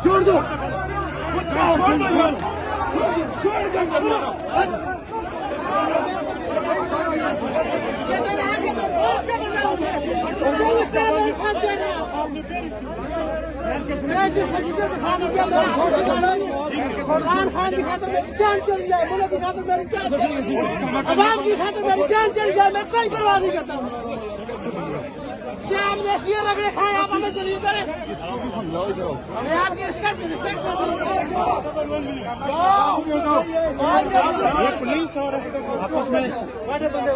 छोड़ दो, इमरान खान की खातिर मेरी जान चली जाए, मुल्क की खातिर मेरी जान चली जाए, अवाम की खातिर मेरी जान चली जाए, मैं कोई परवाह नहीं करता। क्या हमने ऐसी रगड़े खाए, आप हमें जलील करें? मैं आपकी रिस्पेक्ट करता हूँ। पुलिस और आपस में बड़े बंदे